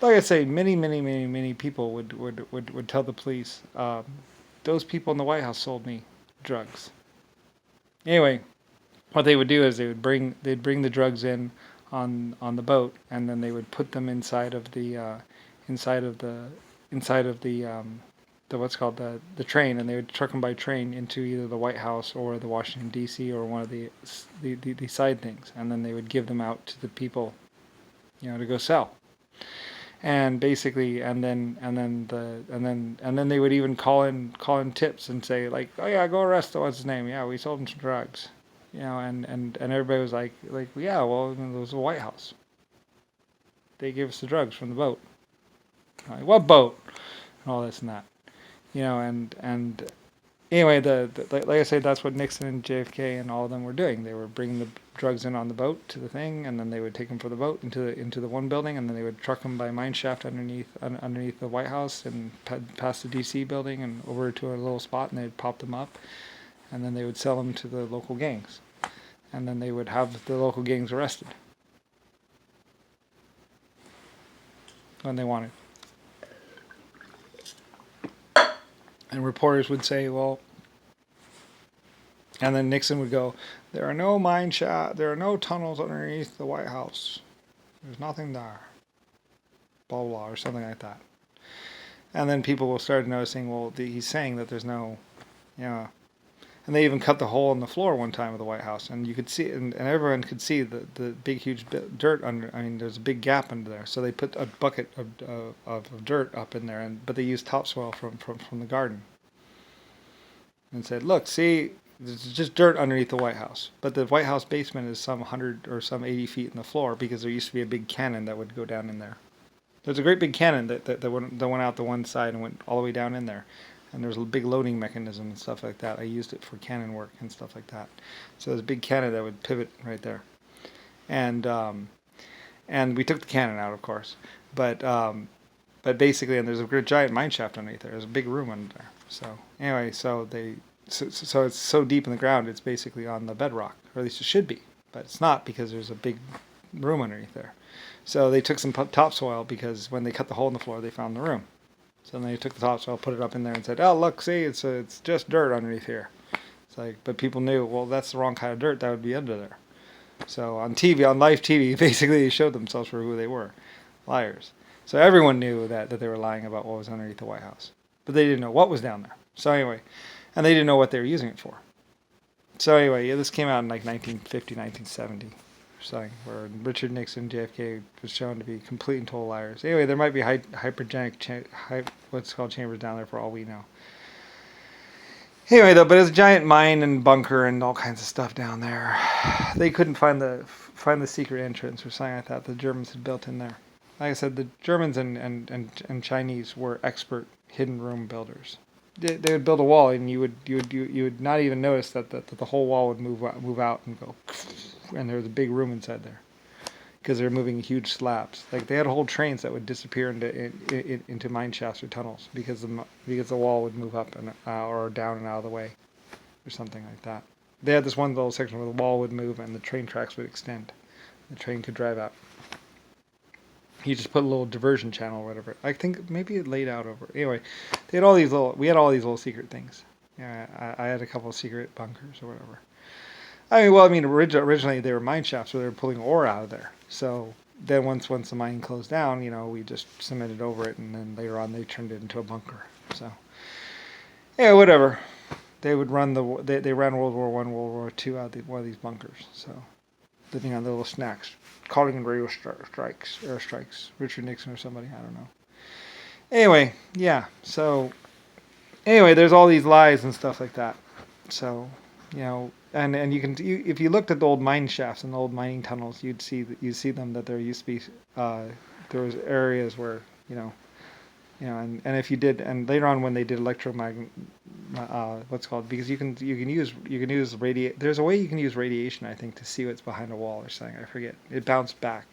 like I say, many people would tell the police, those people in the White House sold me drugs. Anyway, what they would do is they'd bring the drugs in on the boat, and then they would put them inside of the inside of the what's called the train, and they would truck them by train into either the White House or the Washington D.C. or one of the side things, and then they would give them out to the people, to go sell. And basically, and then they would even call in tips and say like, oh yeah, go arrest what's his name, yeah, we sold him some drugs, and everybody was like, yeah, well, it was the White House, they gave us the drugs from the boat. Like, what boat? And all this and that, and anyway, like I said, that's what Nixon and JFK and all of them were doing. They were bringing the drugs in on the boat to the thing, and then they would take them for the boat into the one building, and then they would truck them by mine shaft underneath the White House and past the D.C. building and over to a little spot, and they'd pop them up, and then they would sell them to the local gangs, and then they would have the local gangs arrested when they wanted. And reporters would say, well, and then Nixon would go, there are no there are no tunnels underneath the White House. There's nothing there. Blah, blah, or something like that. And then people will start noticing, well, he's saying that there's no, and they even cut the hole in the floor one time of the White House, and you could see, and everyone could see the big, huge dirt under. I mean, there's a big gap under there. So they put a bucket of dirt up in there, but they used topsoil from the garden, and said, look, see, there's just dirt underneath the White House. But the White House basement is some 100 or some 80 feet in the floor because there used to be a big cannon that would go down in there. There's a great big cannon that went out the one side and went all the way down in there. And there's a big loading mechanism and stuff like that. I used it for cannon work and stuff like that. So there's a big cannon that would pivot right there. And we took the cannon out, of course. But basically, and there's a giant mine shaft underneath there. There's a big room under there. So anyway, so it's so deep in the ground, it's basically on the bedrock, or at least it should be. But it's not because there's a big room underneath there. So they took some topsoil because when they cut the hole in the floor, they found the room. So then they took the topsoil, put it up in there, and said, "Oh, look, see, it's just dirt underneath here." It's like, but people knew, well, that's the wrong kind of dirt. That would be under there. So on TV, on live TV, basically they showed themselves for who they were, liars. So everyone knew that they were lying about what was underneath the White House, but they didn't know what was down there. So anyway, and they didn't know what they were using it for. So anyway, yeah, this came out in like 1950, 1970. Something where Richard Nixon, JFK was shown to be complete and total liars. Anyway, there might be hypergenic, what's called chambers down there for all we know. Anyway, though, but it's a giant mine and bunker and all kinds of stuff down there. They couldn't find the secret entrance or something like that the Germans had built in there. Like I said, the Germans and Chinese were expert hidden room builders. They would build a wall, and you would not even notice that the whole wall would move out and go. And there was a big room inside there because they were moving huge slabs. Like they had whole trains that would disappear into mine shafts or tunnels because the wall would move up and or down and out of the way or something like that. They had this one little section where the wall would move and the train tracks would extend. The train could drive out. You just put a little diversion channel or whatever. I think maybe it laid out over. Anyway, we had all these little secret things. Yeah, I had a couple of secret bunkers or whatever. Originally they were mine shafts where they were pulling ore out of there. So then once the mine closed down, we just cemented over it, and then later on they turned it into a bunker. So yeah, whatever. They would run they ran World War I, World War II out of one of these bunkers. So living on the little snacks, calling in radio airstrikes. Richard Nixon or somebody, I don't know. Anyway, yeah. So anyway, there's all these lies and stuff like that. So and if you looked at the old mine shafts and the old mining tunnels, you'd see them that there used to be there was areas where and if you did, and later on when they did electromagnet what's called, because you can use there's a way you can use radiation, I think, to see what's behind a wall or something. I forget. It bounced back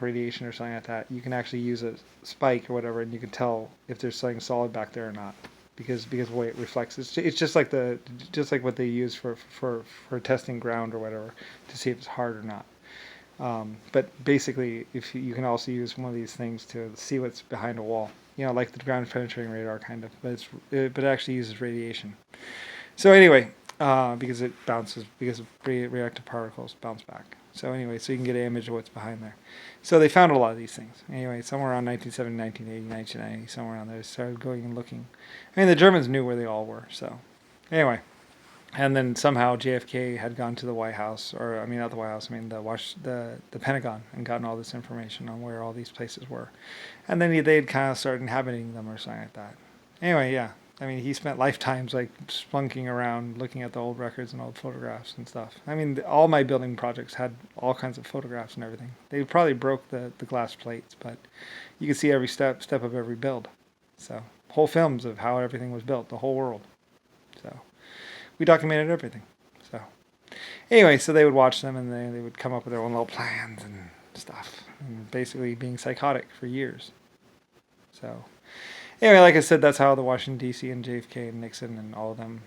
radiation or something like that. You can actually use a spike or whatever, and you can tell if there's something solid back there or not. Because the way it reflects, it's just like what they use for testing ground or whatever to see if it's hard or not. But basically, if you can also use one of these things to see what's behind a wall, like the ground penetrating radar kind of, but it actually uses radiation. So anyway, because it bounces, because reactive particles bounce back. So anyway, so you can get an image of what's behind there. So they found a lot of these things. Anyway, somewhere around 1970, 1980, 1990, somewhere around there, they started going and looking. I mean, the Germans knew where they all were. So anyway, and then somehow JFK had gone to the White House, or I mean, not the White House, I mean the Pentagon, and gotten all this information on where all these places were, and then they'd kind of started inhabiting them or something like that. Anyway, yeah. I mean, he spent lifetimes like spunking around, looking at the old records and old photographs and stuff. I mean, all my building projects had all kinds of photographs and everything. They probably broke the glass plates, but you could see every step of every build. So whole films of how everything was built, the whole world. So we documented everything. So anyway, so they would watch them and they would come up with their own little plans and stuff, and basically being psychotic for years. So anyway, like I said, that's how the Washington, D.C. and JFK and Nixon and all of them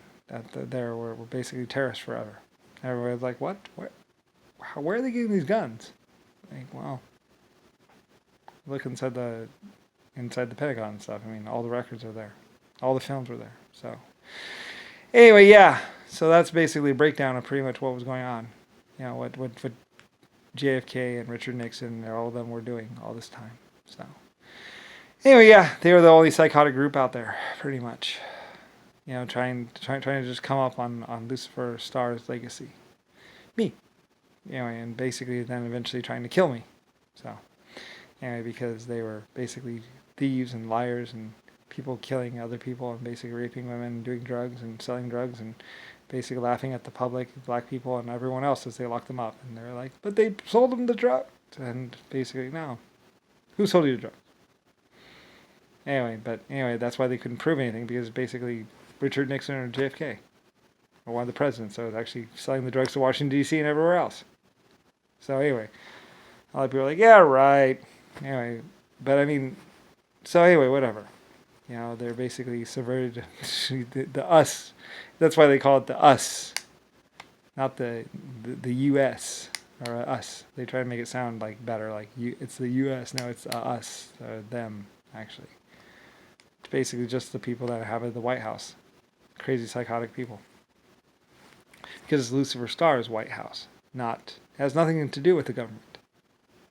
there were basically terrorists forever. Everybody was like, what? Where are they getting these guns? Like, well, look inside the Pentagon and stuff. I mean, all the records are there. All the films were there. So anyway, yeah. So that's basically a breakdown of pretty much what was going on. What JFK and Richard Nixon and all of them were doing all this time. So anyway, yeah, they were the only psychotic group out there, pretty much. Trying to just come up on Lucifer Starr's legacy. Me. Anyway, and basically then eventually trying to kill me. So anyway, because they were basically thieves and liars and people killing other people and basically raping women and doing drugs and selling drugs and basically laughing at the public, black people and everyone else as they locked them up. And they're like, but they sold them the drugs. And basically, no. Who sold you the drugs? Anyway, that's why they couldn't prove anything, because basically Richard Nixon or JFK or one of the presidents that was actually selling the drugs to Washington, D.C. and everywhere else. So anyway, a lot of people are like, yeah, right. Anyway, but I mean, so anyway, whatever. They're basically subverted the us. That's why they call it the us, not the U.S. or us. They try to make it sound like better, like it's the U.S. No, it's us, or them, actually. It's basically just the people that inhabit the White House. Crazy psychotic people. Because Lucifer Starr's White House. It has nothing to do with the government.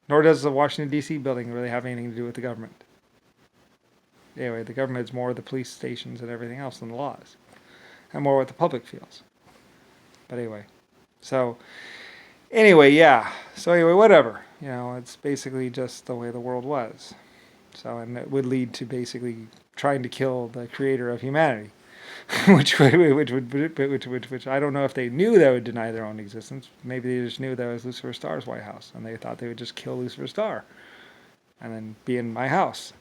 Nor does the Washington, D.C. building really have anything to do with the government. Anyway, the government is more the police stations and everything else than the laws. And more what the public feels. But anyway. Yeah. So anyway, whatever. It's basically just the way the world was. So, and it would lead to basically trying to kill the creator of humanity. which I don't know if they knew that would deny their own existence. Maybe they just knew that was Lucifer Starr's White House, and they thought they would just kill Lucifer Starr and then be in my house.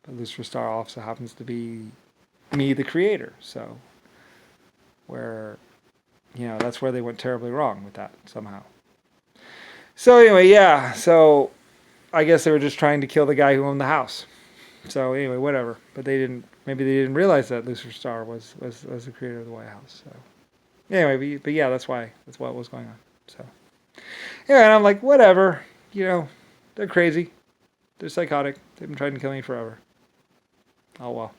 But Lucifer Starr also happens to be me, the creator. So, that's where they went terribly wrong with that somehow. So anyway, yeah. So I guess they were just trying to kill the guy who owned the house. So anyway, whatever. But maybe they didn't realize that Lucifer Starr was the creator of the White House. So anyway, but yeah, that's what was going on. So yeah, and I'm like, whatever. They're crazy. They're psychotic. They've been trying to kill me forever. Oh well.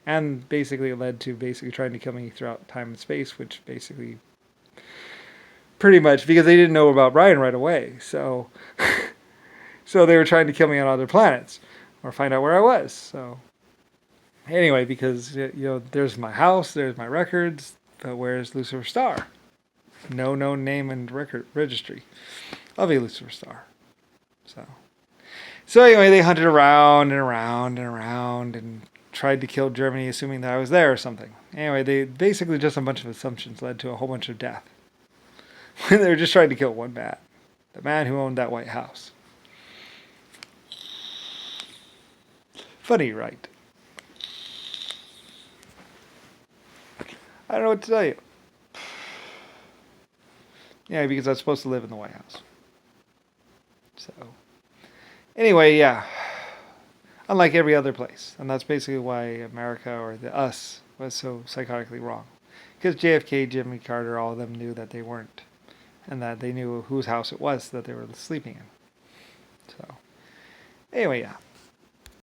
And basically it led to trying to kill me throughout time and space, which basically pretty much because they didn't know about Brian right away. So so they were trying to kill me on other planets or find out where I was. So anyway, because there's my house, there's my records, but where's Lucifer Starr? No known name and record registry of a Lucifer Starr. So anyway, they hunted around and around and around and tried to kill Germany, assuming that I was there or something. Anyway, they basically just a bunch of assumptions led to a whole bunch of death. They were just trying to kill one man, the man who owned that White House. Funny, right? I don't know what to tell you. Yeah, because I was supposed to live in the White House. So, anyway, yeah. Unlike every other place. And that's basically why America, or the us, was so psychotically wrong. Because JFK, Jimmy Carter, all of them knew that they weren't. And that they knew whose house it was that they were sleeping in. So anyway, yeah.